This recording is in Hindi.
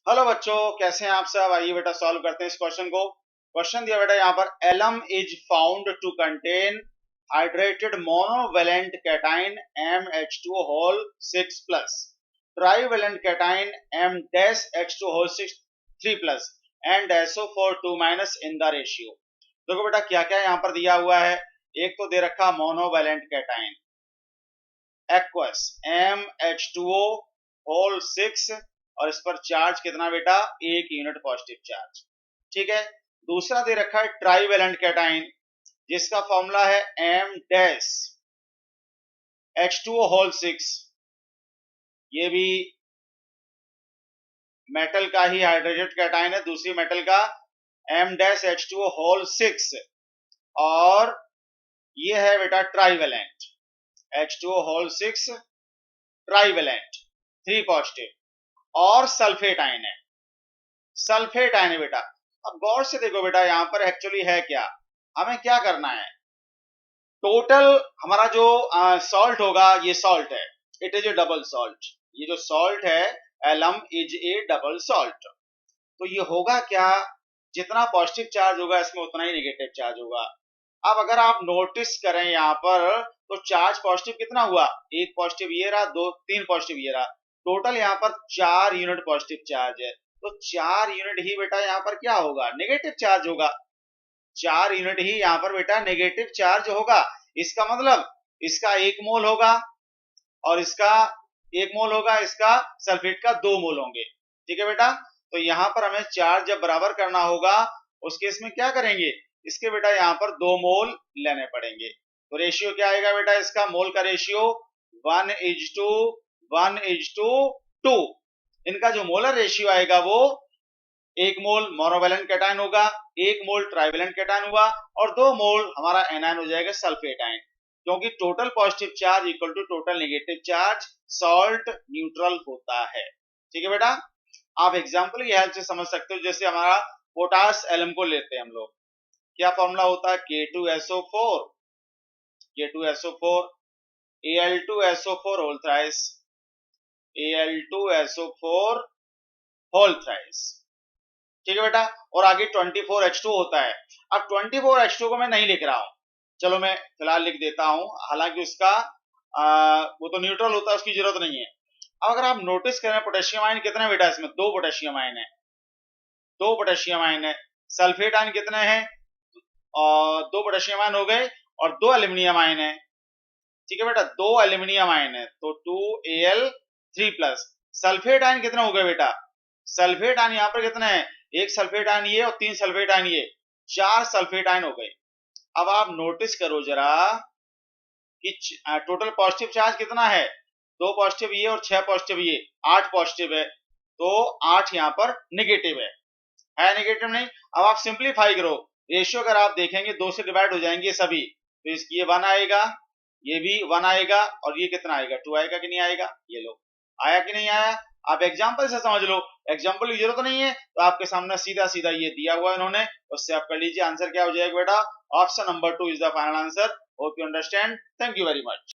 हेलो बच्चों, कैसे हैं आप सब। आइए बेटा सॉल्व करते हैं इस क्वेश्चन को। क्वेश्चन दिया बेटा यहाँ पर alum is found to contain hydrated monovalent cation MH2 whole 6 plus, trivalent cation M dash H2 whole 6 3 plus and SO4 2 minus in the ratio. देखो बेटा क्या क्या यहाँ पर दिया हुआ है। एक तो दे रखा monovalent cation aqueous MH2O whole 6 और इस पर चार्ज कितना बेटा 1 यूनिट पॉजिटिव चार्ज। ठीक है। दूसरा दे रखा है ट्राईवेलेंट कैटाइन जिसका फॉर्मूला है M डैश H2O होल 6। ये भी मेटल का ही हाइड्रेटेड कैटाइन है, दूसरी मेटल का M डैश H2O होल 6 और ये है बेटा trivalent H2O whole 6 trivalent 3 positive और सल्फेट आयन है। सल्फेट आयन है बेटा। अब गौर से देखो बेटा यहाँ पर एक्चुअली है क्या, हमें क्या करना है। टोटल हमारा जो सॉल्ट होगा ये सॉल्ट है, it is a double salt. ये जो सॉल्ट है alum is a double salt. तो ये होगा क्या, जितना पॉजिटिव चार्ज होगा इसमें उतना ही नेगेटिव चार्ज होगा। अब अगर आप नोटिस करें यहाँ पर तो चार्ज पॉजिटिव कितना हुआ, एक पॉजिटिव ये रहा, दो तीन पॉजिटिव ये रहा, टोटल यहाँ पर 4 यूनिट पॉजिटिव चार्ज है। तो 4 यूनिट ही बेटा यहाँ पर क्या होगा, नेगेटिव चार्ज होगा। 4 यूनिट ही यहाँ पर बेटा नेगेटिव चार्ज होगा। इसका मतलब इसका 1 मोल होगा और इसका 1 मोल होगा, इसका सल्फेट का 2 मोल होंगे। ठीक है बेटा। तो यहाँ पर हमें चार्ज जब बराबर करना होगा उस केस में क्या करेंगे, इसके बेटा यहाँ पर 2 मोल लेने पड़ेंगे। तो रेशियो क्या आएगा बेटा, इसका मोल का रेशियो 1:1:2। इनका जो मोलर रेशियो आएगा वो 1 मोल मोनोवेलेंट कैटायन होगा, 1 मोल ट्राईवेलेंट कैटायन हुआ और 2 मोल हमारा एनायन हो जाएगा सल्फेट आयन। क्योंकि total positive charge equal to total negative charge salt neutral होता है। ठीक है बेटा। आप एग्जांपल की हेल्प से समझ सकते हो। जैसे हमारा पोटास एलम को लेते हैं हम लोग, क्या फॉर्मूला होता है K2SO4 Al2SO4 whole thrice Al2SO4 whole thrice. ठीक है बेटा। और आगे 24H2 होता है। अब 24H2 को मैं नहीं लिख रहा हूं, चलो मैं फिलहाल लिख देता हूं, हालांकि उसका वो तो न्यूट्रल होता है, उसकी जरूरत नहीं है। अब अगर आप नोटिस करें पोटेशियम आयन कितने बेटा, इसमें 2 पोटेशियम आयन है, 2 पोटेशियम आयन है। सल्फेट आयन कितने हैं, और 2 पोटेशियम आयन हो गए और 2 एल्यूमिनियम आयन है। ठीक है बेटा, 2 एल्यूमिनियम आयन है तो 2Al3 प्लस। सल्फेट आयन कितने हो गए बेटा, सल्फेट आयन यहाँ पर कितने हैं, 1 सल्फेट आयन ये और 3 सल्फेट आयन ये, 4 सल्फेट आयन हो गए। अब आप नोटिस करो जरा कि टोटल पॉजिटिव चार्ज कितना है, 2 पॉजिटिव ये और 6 पॉजिटिव ये, 8 पॉजिटिव है। तो 8 यहाँ पर नेगेटिव है नेगेटिव नहीं। अब आप सिंप्लीफाई करो, रेशियो अगर आप देखेंगे 2 से डिवाइड हो जाएंगे सभी, तो इसकी ये 1 आएगा, ये भी 1 आएगा और ये कितना आएगा, 2 आएगा कि नहीं आएगा। ये लो आया कि नहीं आया। आप एग्जांपल से समझ लो, एग्जांपल की जरूरत नहीं है तो आपके सामने सीधा सीधा ये दिया हुआ है इन्होंने, उससे आप कर लीजिए। आंसर क्या हो जाएगा बेटा, option number 2 is the final answer. Hope you understand. Thank you very much.